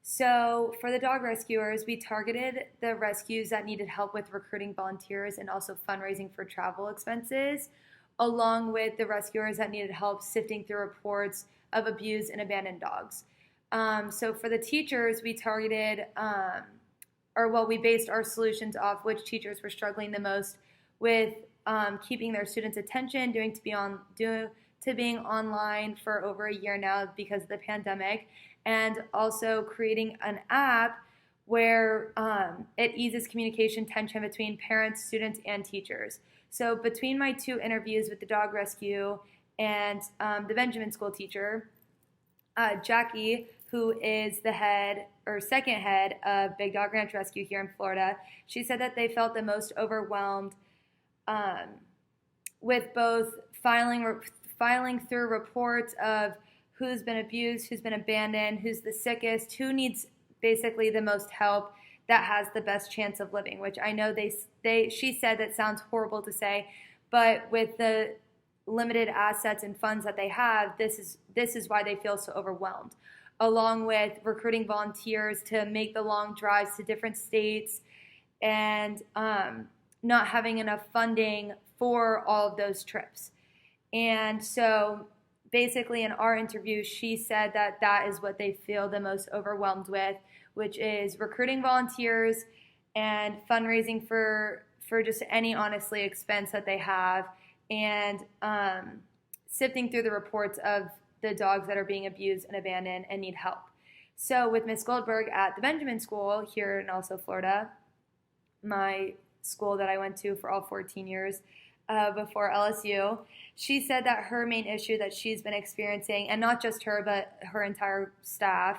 So for the dog rescuers, we targeted the rescues that needed help with recruiting volunteers and also fundraising for travel expenses, along with the rescuers that needed help sifting through reports of abused and abandoned dogs. So for the teachers, we targeted, we based our solutions off which teachers were struggling the most with keeping their students' attention, due to being online for over a year now because of the pandemic, and also creating an app where it eases communication tension between parents, students, and teachers. So between my 2 interviews with the dog rescue and the Benjamin School teacher, Jackie, who is the second head of Big Dog Ranch Rescue here in Florida, she said that they felt the most overwhelmed with both filing through reports of who's been abused, who's been abandoned, who's the sickest, who needs basically the most help, that has the best chance of living, which I know she said that sounds horrible to say, but with the limited assets and funds that they have, this is why they feel so overwhelmed, along with recruiting volunteers to make the long drives to different states and not having enough funding for all of those trips. And so basically in our interview, she said that is what they feel the most overwhelmed with, which is recruiting volunteers and fundraising for just any honestly expense that they have, and sifting through the reports of the dogs that are being abused and abandoned and need help. So with Miss Goldberg at the Benjamin School here in also Florida, my school that I went to for all 14 years before LSU, she said that her main issue that she's been experiencing, and not just her but her entire staff,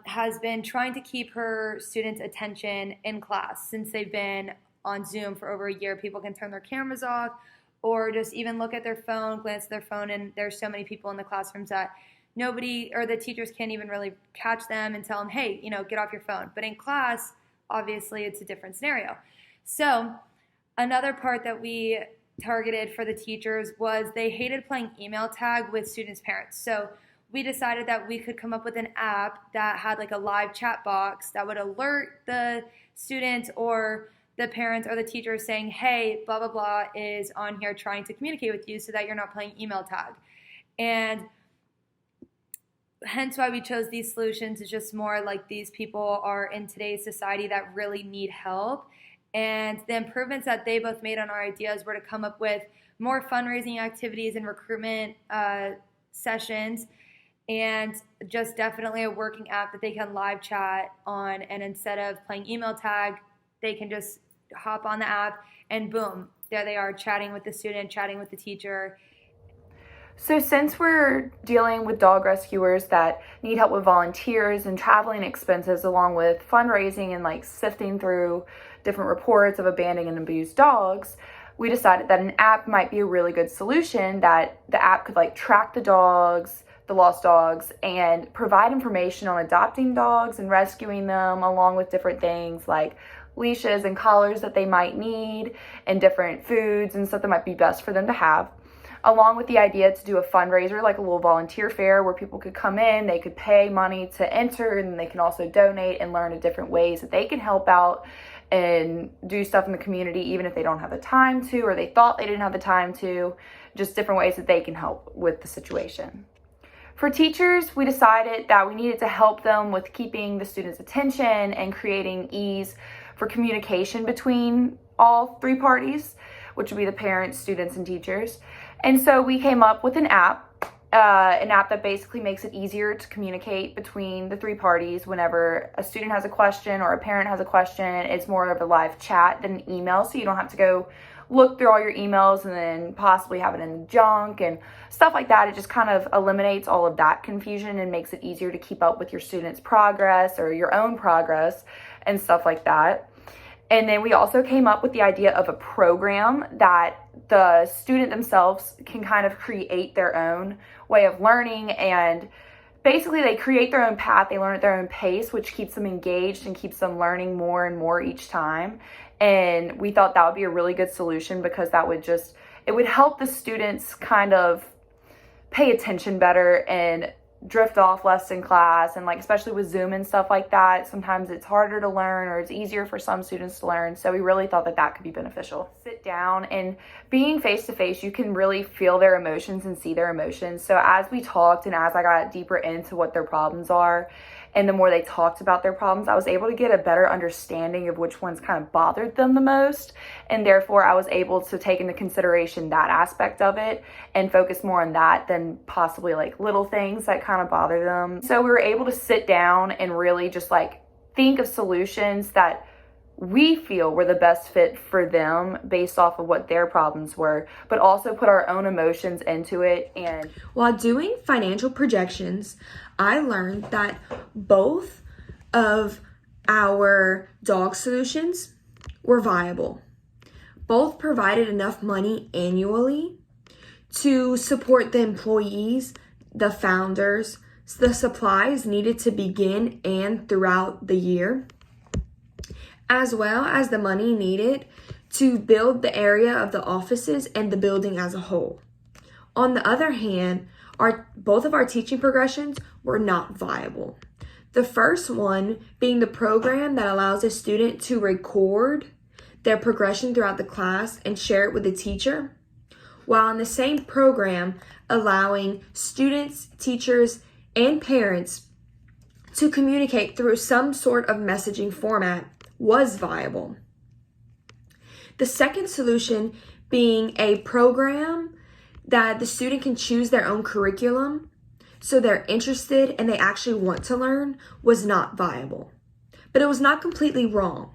has been trying to keep her students' attention in class. Since they've been on Zoom for over a year, people can turn their cameras off or just even look at their phone, glance at their phone, and there's so many people in the classrooms that nobody or the teachers can't even really catch them and tell them, hey, get off your phone. But in class, obviously, it's a different scenario. So another part that we targeted for the teachers was they hated playing email tag with students' parents. So we decided that we could come up with an app that had like a live chat box that would alert the students or the parents or the teachers saying, hey, blah, blah, blah is on here trying to communicate with you, so that you're not playing email tag. And hence why we chose these solutions. Is just more like these people are in today's society that really need help. And the improvements that they both made on our ideas were to come up with more fundraising activities and recruitment sessions, and just definitely a working app that they can live chat on. And instead of playing email tag, they can just hop on the app and boom, there they are chatting with the student, chatting with the teacher. So since we're dealing with dog rescuers that need help with volunteers and traveling expenses, along with fundraising and like sifting through different reports of abandoned and abused dogs, we decided that an app might be a really good solution, that the app could like track the dogs, the lost dogs, and provide information on adopting dogs and rescuing them, along with different things like leashes and collars that they might need, and different foods and stuff that might be best for them to have, along with the idea to do a fundraiser, like a little volunteer fair where people could come in, they could pay money to enter, and they can also donate and learn the different ways that they can help out and do stuff in the community, even if they don't have the time to, or they thought they didn't have the time to, just different ways that they can help with the situation. For teachers, we decided that we needed to help them with keeping the students' attention and creating ease for communication between all 3 parties, which would be the parents, students, and teachers. And so we came up with an app that basically makes it easier to communicate between the 3 parties. Whenever a student has a question or a parent has a question, it's more of a live chat than an email, so you don't have to go look through all your emails and then possibly have it in the junk and stuff like that. It just kind of eliminates all of that confusion and makes it easier to keep up with your students' progress or your own progress and stuff like that. And then we also came up with the idea of a program that the student themselves can kind of create their own way of learning, and basically they create their own path, they learn at their own pace, which keeps them engaged and keeps them learning more and more each time. And we thought that would be a really good solution, because it would help the students kind of pay attention better and drift off less in class, and like especially with Zoom and stuff like that, sometimes it's harder to learn or it's easier for some students to learn. So we really thought that could be beneficial. Sit down, and being face to face, you can really feel their emotions and see their emotions. So as we talked and as I got deeper into what their problems are, and the more they talked about their problems, I was able to get a better understanding of which ones kind of bothered them the most. And therefore, I was able to take into consideration that aspect of it and focus more on that than possibly like little things that kind of bother them. So we were able to sit down and really just like think of solutions that we feel were the best fit for them based off of what their problems were, but also put our own emotions into it. And while doing financial projections, I learned that both of our dog solutions were viable. Both provided enough money annually to support the employees, the founders, the supplies needed to begin and throughout the year, as well as the money needed to build the area of the offices and the building as a whole. On the other hand, both of our teaching progressions were not viable. The first one being the program that allows a student to record their progression throughout the class and share it with the teacher, while in the same program allowing students, teachers, and parents to communicate through some sort of messaging format was viable. The second solution being a program that the student can choose their own curriculum so they're interested and they actually want to learn was not viable. But it was not completely wrong.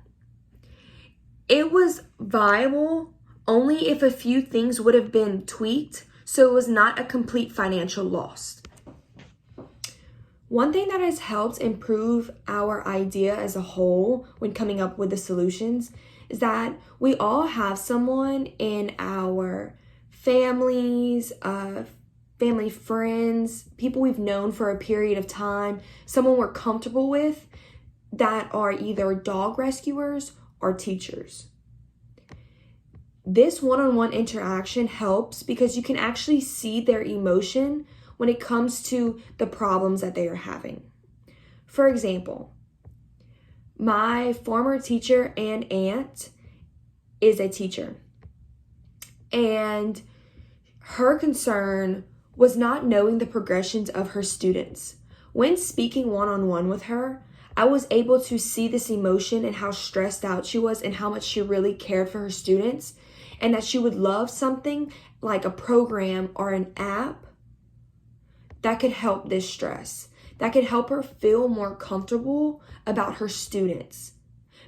It was viable only if a few things would have been tweaked, so it was not a complete financial loss. One thing that has helped improve our idea as a whole when coming up with the solutions is that we all have someone in our families, family friends, people we've known for a period of time, someone we're comfortable with that are either dog rescuers or teachers. This one-on-one interaction helps because you can actually see their emotion when it comes to the problems that they are having. For example, my former teacher and aunt is a teacher, and her concern was not knowing the progressions of her students. When speaking one-on-one with her, I was able to see this emotion and how stressed out she was and how much she really cared for her students, and that she would love something like a program or an app that could help this stress, that could help her feel more comfortable about her students,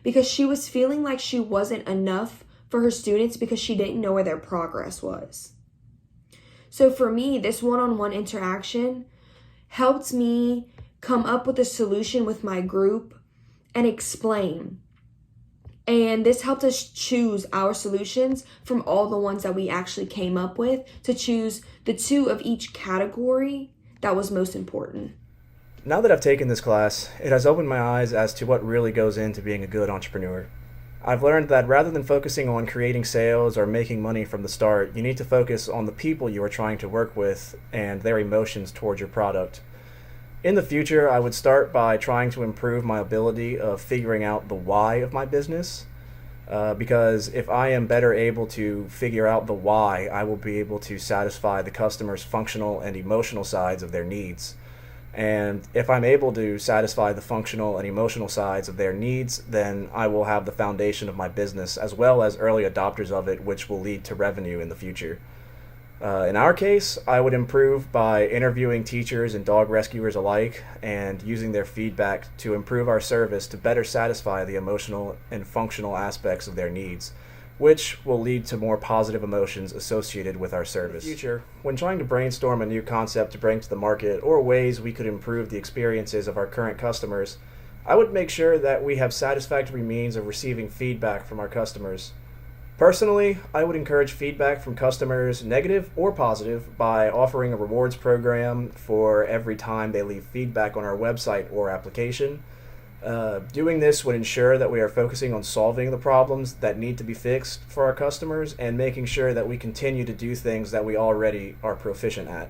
because she was feeling like she wasn't enough for her students because she didn't know where their progress was. So for me, this one-on-one interaction helped me come up with a solution with my group and explain. And this helped us choose our solutions from all the ones that we actually came up with to choose the two of each category that was most important. Now that I've taken this class, it has opened my eyes as to what really goes into being a good entrepreneur. I've learned that rather than focusing on creating sales or making money from the start, you need to focus on the people you are trying to work with and their emotions towards your product. In the future, I would start by trying to improve my ability of figuring out the why of my business, because if I am better able to figure out the why, I will be able to satisfy the customer's functional and emotional sides of their needs. And if I'm able to satisfy the functional and emotional sides of their needs, then I will have the foundation of my business as well as early adopters of it, which will lead to revenue in the future. In our case, I would improve by interviewing teachers and dog rescuers alike and using their feedback to improve our service to better satisfy the emotional and functional aspects of their needs, which will lead to more positive emotions associated with our service. In the future, when trying to brainstorm a new concept to bring to the market or ways we could improve the experiences of our current customers, I would make sure that we have satisfactory means of receiving feedback from our customers. Personally, I would encourage feedback from customers, negative or positive, by offering a rewards program for every time they leave feedback on our website or application. Doing this would ensure that we are focusing on solving the problems that need to be fixed for our customers and making sure that we continue to do things that we already are proficient at.